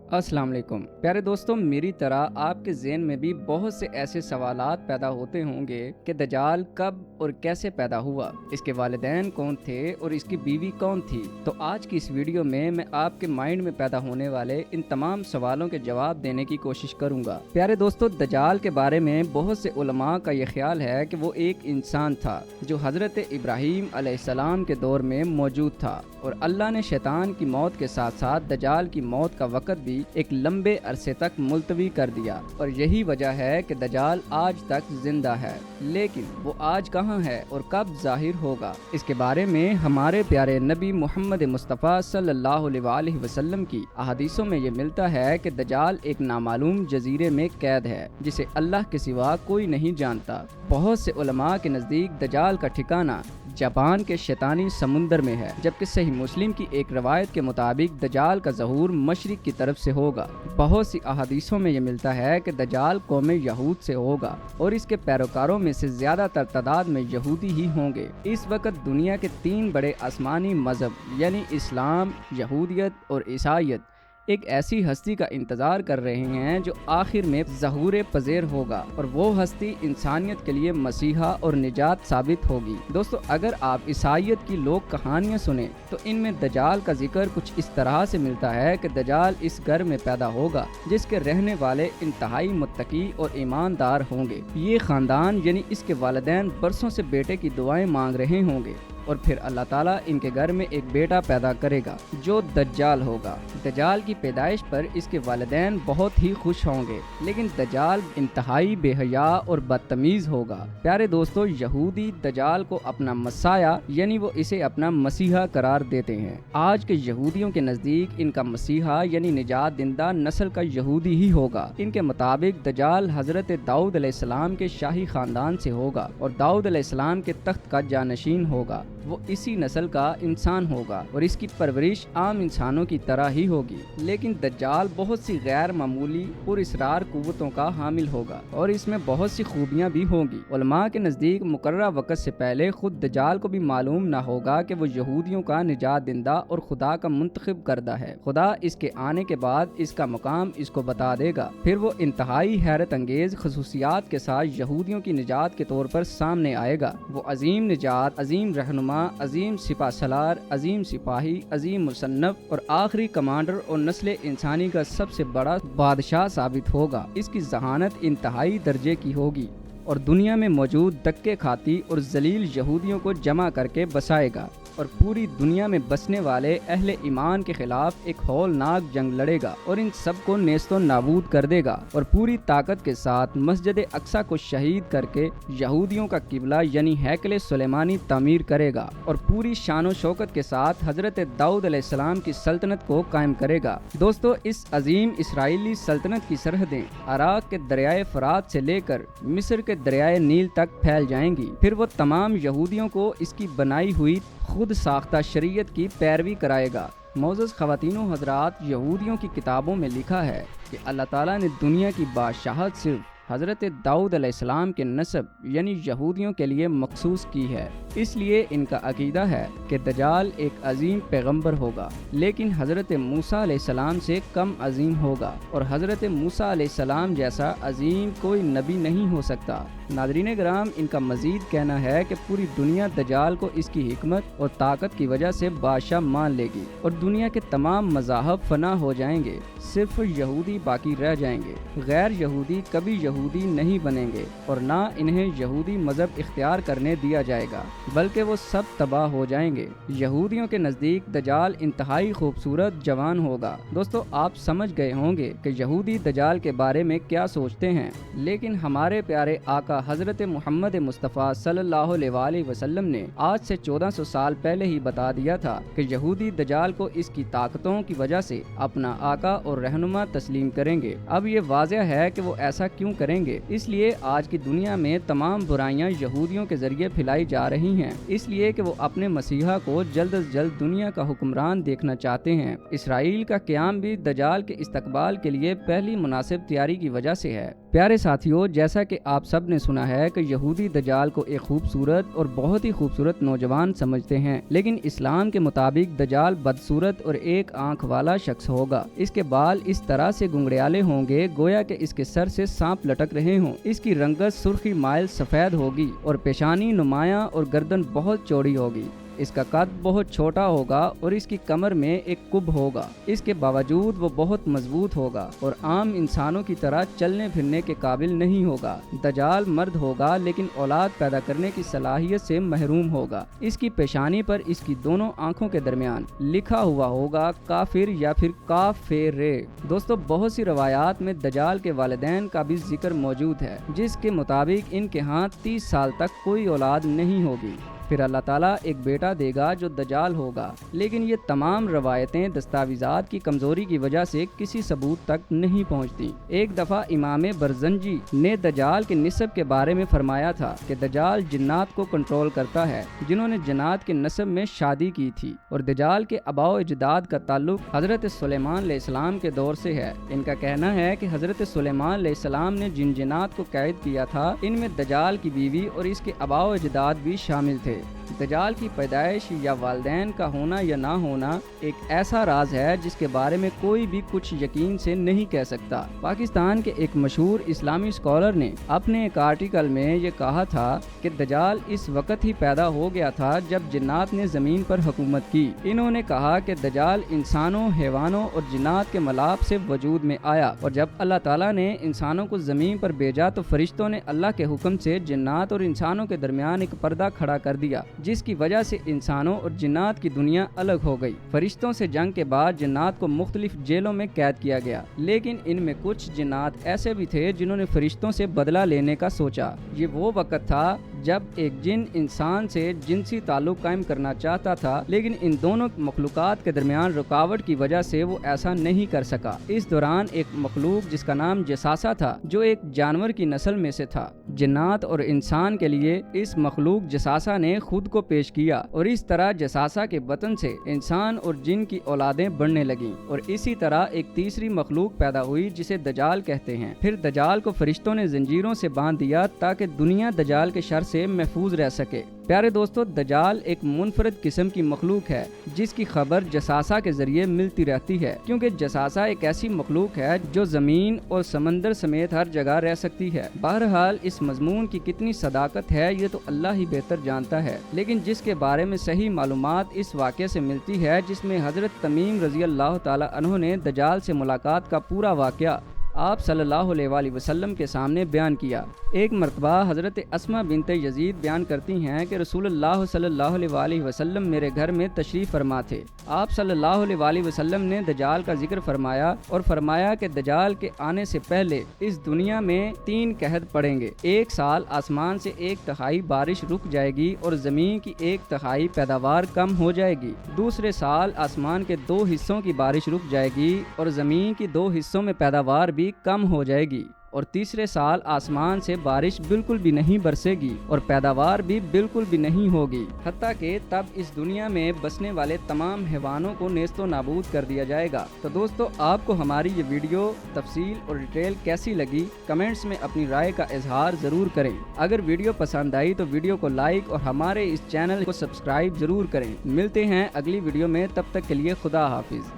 अस्सलाम वालेकुम प्यारे दोस्तों, मेरी तरह आपके ज़हन में भी बहुत से ऐसे सवालात पैदा होते होंगे कि दज्जाल कब और कैसे पैदा हुआ, इसके वालिदैन कौन थे और इसकी बीवी कौन थी। तो आज की इस वीडियो में मैं आपके माइंड में पैदा होने वाले इन तमाम सवालों के जवाब देने की कोशिश करूंगा। प्यारे दोस्तों, दज्जाल के बारे में बहुत से उलमा का ये ख्याल है कि वो एक इंसान था जो हज़रत इब्राहीम अलैहिस्सलाम के दौर में मौजूद था और अल्लाह ने शैतान की मौत के साथ साथ दज्जाल की मौत का वक़्त भी एक लंबे अरसे तक मुलतवी कर दिया और यही वजह है कि दज्जाल आज तक जिंदा है। लेकिन वो आज कहाँ है और कब जाहिर होगा, इसके बारे में हमारे प्यारे नबी मोहम्मद मुस्तफ़ा सल्लल्लाहु अलैहि वसल्लम की अहादीसों में ये मिलता है कि दज्जाल एक नामालूम जजीरे में कैद है जिसे अल्लाह के सिवा कोई नहीं जानता। बहुत से उलमा के नज़दीक दज्जाल का ठिकाना जापान के शैतानी समुंदर में है, जबकि सही मुस्लिम की एक रवायत के मुताबिक दज्जाल का ज़हूर मशरिक की तरफ से होगा। बहुत सी अहादीसों में ये मिलता है कि दज्जाल कौम यहूद से होगा और इसके पैरोकारों में से ज़्यादातर तादाद में यहूदी ही होंगे। इस वक्त दुनिया के 3 बड़े आसमानी मजहब यानी इस्लाम, यहूदियत और ईसाईयत एक ऐसी हस्ती का इंतज़ार कर रहे हैं जो आखिर में ज़हूर पज़ेर होगा और वो हस्ती इंसानियत के लिए मसीहा और निजात साबित होगी। दोस्तों, अगर आप ईसाईयत की लोक कहानियाँ सुने तो इनमें दज्जाल का जिक्र कुछ इस तरह से मिलता है कि दज्जाल इस घर में पैदा होगा जिसके रहने वाले इंतहाई मुत्तकी और ईमानदार होंगे। ये ख़ानदान यानी इसके वालिदैन बरसों से बेटे की दुआएं मांग रहे होंगे और फिर अल्लाह ताला इनके घर में एक बेटा पैदा करेगा जो दज्जाल होगा। दज्जाल की पैदाइश पर इसके वालिदैन बहुत ही खुश होंगे, लेकिन दज्जाल इंतहाई बेहया और बदतमीज़ होगा। प्यारे दोस्तों, यहूदी दज्जाल को अपना मसाया यानी वो इसे अपना मसीहा करार देते हैं। आज के यहूदियों के नज़दीक इनका मसीहा यानी निजात दिंदा नस्ल का यहूदी ही होगा। इनके मुताबिक दज्जाल हज़रत दाऊद अलैहिस्सलाम के शाही ख़ानदान से होगा और दाऊद अलैहिस्सलाम के तख्त का जानशीन होगा। वो इसी नस्ल का इंसान होगा और इसकी परवरिश आम इंसानों की तरह ही होगी, लेकिन दज्जाल बहुत सी गैर मामूली पुरअसरार कुव्वतों का हामिल होगा और इसमें बहुत सी खूबियां भी होंगी। उलमा के नज़दीक मुकर्रर वक़्त से पहले खुद दज्जाल को भी मालूम न होगा कि वो यहूदियों का निजात दिंदा और खुदा का मुंतखब करदा है। खुदा इसके आने के बाद इसका मुकाम इसको बता देगा। फिर वो इंतहाई हैरत अंगेज खसूसियात के साथ यहूदियों की निजात के तौर पर सामने आएगा। वो अजीम निजात, अजीम रहनुमा, अजीम सिपा सलार, अजीम सिपाही, अजीम मुसन्नफ और आखिरी कमांडर और नस्ल इंसानी का सबसे बड़ा बादशाह साबित होगा। इसकी जहानत इंतहाई दर्जे की होगी और दुनिया में मौजूद धक्के खाती और जलील यहूदियों को जमा करके बसाएगा और पूरी दुनिया में बसने वाले अहले ईमान के खिलाफ एक हौलनाक जंग लड़ेगा और इन सब को नेस्तो नाबूद कर देगा और पूरी ताकत के साथ मस्जिद अक्सा को शहीद करके यहूदियों का किबला यानी हैकल सुलेमानी तामीर करेगा और पूरी शानो शौकत के साथ हजरत दाऊद अलैहिस्सलाम की सल्तनत को कायम करेगा। दोस्तों, इस अजीम इसराइली सल्तनत की सरहदें अराक के दरियाए फरात से लेकर मिस्र के दरियाए नील तक फैल जाएंगी। फिर वो तमाम यहूदियों को इसकी बनाई हुई खुद साख्ता शरीयत की पैरवी कराएगा। मोअज़्ज़ज़ ख़वातीनो हज़रात, यहूदियों की किताबों में लिखा है कि अल्लाह ताला ने दुनिया की बादशाहत सिर्फ हज़रत दाऊद अलैहिस्सलाम के नस्ब यानी यहूदियों के लिए मखसूस की है। इसलिए इनका अकीदा है कि दज्जाल एक अजीम पैगंबर होगा, लेकिन हज़रत मूसा अलैहिस्सलाम से कम अजीम होगा और हज़रत मूसा अलैहिस्सलाम जैसा अजीम कोई नबी नहीं हो सकता। नाज़रीन ग्राम, इनका मज़ीद कहना है कि पूरी दुनिया दज्जाल को इसकी हिकमत और ताकत की वजह से बादशाह मान लेगी और दुनिया के तमाम मज़ाहब फना हो जाएंगे, सिर्फ यहूदी बाकी रह जाएंगे। गैर यहूदी कभी यहूदी नहीं बनेंगे और ना इन्हें यहूदी मज़हब इख्तियार करने दिया जाएगा, बल्कि वो सब तबाह हो जाएंगे। यहूदियों के नज़दीक दज्जाल इंतहाई खूबसूरत जवान होगा। दोस्तों, आप समझ गए होंगे कि यहूदी दज्जाल के बारे में क्या सोचते हैं, लेकिन हमारे प्यारे आका हज़रत मोहम्मद मुस्तफ़ा सल्लल्लाहु अलैहि वसल्लम ने आज से 1400 साल पहले ही बता दिया था कि यहूदी दज्जाल को इसकी ताकतों की वजह से अपना आका और रहनुमा तस्लीम करेंगे। अब ये वाज़ह है कि वो ऐसा क्यों करेंगे, इसलिए आज की दुनिया में तमाम बुराइयां यहूदियों के जरिए फैलाई जा रही हैं, इसलिए कि वो अपने मसीहा को जल्द अज जल्द दुनिया का हुक्मरान देखना चाहते हैं। इसराइल का क़याम भी दज्जाल के इस्तकबाल के लिए पहली मुनासिब तैयारी की वजह से है। प्यारे साथियों, जैसा कि आप सब ने सुना है कि यहूदी दजाल को एक खूबसूरत और बहुत ही खूबसूरत नौजवान समझते हैं, लेकिन इस्लाम के मुताबिक दजाल बदसूरत और एक आंख वाला शख्स होगा। इसके बाल इस तरह से गुंगड़ियाले होंगे गोया कि इसके सर से सांप लटक रहे हों। इसकी रंगत सुर्खी माइल सफेद होगी और पेशानी नुमाया और गर्दन बहुत चौड़ी होगी। इसका कद बहुत छोटा होगा और इसकी कमर में एक कुब होगा। इसके बावजूद वो बहुत मजबूत होगा और आम इंसानों की तरह चलने फिरने के काबिल नहीं होगा। दजाल मर्द होगा लेकिन औलाद पैदा करने की सलाहियत से महरूम होगा। इसकी पेशानी पर इसकी दोनों आंखों के दरमियान लिखा हुआ होगा काफिर या फिर काफेरे। दोस्तों, बहुत सी रवायात में दजाल के वालिदैन का भी जिक्र मौजूद है, जिसके मुताबिक इनके यहाँ 30 साल तक कोई औलाद नहीं होगी। फिर अल्लाह ताला एक बेटा देगा जो दजाल होगा, लेकिन ये तमाम रवायतें दस्तावेज़ात की कमज़ोरी की वजह से किसी सबूत तक नहीं पहुँचती। एक दफ़ा इमाम बरजंजी ने दजाल के निस्ब के बारे में फरमाया था कि दजाल जिन्नात को कंट्रोल करता है जिन्होंने जन्नात के नस्ब में शादी की थी, और दजाल के अबाओ अजदाद का ताल्लुक हज़रत सुलेमान अलैहिस्सलाम के दौर से है। इनका कहना है कि हज़रत सुलेमान अलैहिस्सलाम ने जिन जिन्नात को कैद किया था, इनमें दजाल की बीवी और इसके अबाओ अजदाद भी शामिल थे। दजाल की पैदाइश या वालिदैन का होना या ना होना एक ऐसा राज है जिसके बारे में कोई भी कुछ यकीन से नहीं कह सकता। पाकिस्तान के एक मशहूर इस्लामी स्कॉलर ने अपने एक आर्टिकल में ये कहा था कि दजाल इस वक्त ही पैदा हो गया था जब जिन्नात ने ज़मीन पर हुकूमत की। इन्होंने कहा कि दजाल इंसानों, हैवानों और जिन्नात के मलाप से वजूद में आया, और जब अल्लाह ताला ने इंसानों को ज़मीन पर भेजा तो फरिश्तों ने अल्लाह के हुक्म से जिन्नात और इंसानों के दरमियान एक पर्दा खड़ा कर दिया, जिसकी वजह से इंसानों और जिन्नात की दुनिया अलग हो गई। फरिश्तों से जंग के बाद जिन्नात को मुख्तलिफ जेलों में कैद किया गया, लेकिन इनमें कुछ जिन्नात ऐसे भी थे जिन्होंने फरिश्तों से बदला लेने का सोचा। ये वो वक्त था जब एक जिन इंसान से जिनसी ताल्लुक कायम करना चाहता था, लेकिन इन दोनों मखलूकात के दरमियान रुकावट की वजह से वो ऐसा नहीं कर सका। इस दौरान एक मखलूक जिसका नाम जसासा था, जो एक जानवर की नस्ल में से था। जिन्नात और इंसान के लिए इस मखलूक जसासा ने खुद को पेश किया, और इस तरह जसासा के बतन से इंसान और जिन की औलादें बढ़ने लगीं, और इसी तरह एक तीसरी मखलूक पैदा हुई जिसे दजाल कहते हैं। फिर दजाल को फरिश्तों ने जंजीरों से बांध दिया ताकि दुनिया दजाल के शर से महफूज रह सके। प्यारे दोस्तों, दजाल एक मुनफरद किस्म की मखलूक है जिसकी खबर जसासा के जरिए मिलती रहती है, क्योंकि जसासा एक ऐसी मखलूक है जो जमीन और समंदर समेत हर जगह रह सकती है। बहरहाल इस मजमून की कितनी सदाकत है ये तो अल्लाह ही बेहतर जानता है, लेकिन जिसके बारे में सही मालूमात इस वाक़े से मिलती है जिसमें हजरत तमीम रज़ी अल्लाह ताला अन्हु ने दजाल से मुलाकात का पूरा वाक़या आप सल्लल्लाहु अलैहि वसल्लम के सामने बयान किया। एक मरतबा हज़रत अस्मा बिनते यजीद बयान करती हैं कि रसूलुल्लाह सल्लल्लाहु अलैहि वसल्लम मेरे घर में तशरीफ़ फरमा थे। आप सल्लल्लाहु अलैहि वसल्लम ने दजाल का जिक्र फरमाया और फरमाया कि दजाल के आने से पहले इस दुनिया में 3 कहत पड़ेंगे। 1 साल आसमान से 1/3 बारिश रुक जाएगी और ज़मीन की 1/3 पैदावार कम हो जाएगी। दूसरे साल आसमान के 2 हिस्सों की बारिश रुक जाएगी और ज़मीन की 2 हिस्सों में पैदावार भी कम हो जाएगी। और तीसरे साल आसमान से बारिश बिल्कुल भी नहीं बरसेगी और पैदावार भी बिल्कुल भी नहीं होगी, हत्ता कि तब इस दुनिया में बसने वाले तमाम हैवानों को नेस्तो नाबूद कर दिया जाएगा। तो दोस्तों, आपको हमारी ये वीडियो तफसील और डिटेल कैसी लगी, कमेंट्स में अपनी राय का इजहार ज़रूर करें। अगर वीडियो पसंद आई तो वीडियो को लाइक और हमारे इस चैनल को सब्सक्राइब ज़रूर करें। मिलते हैं अगली वीडियो में, तब तक के लिए खुदा हाफिज़।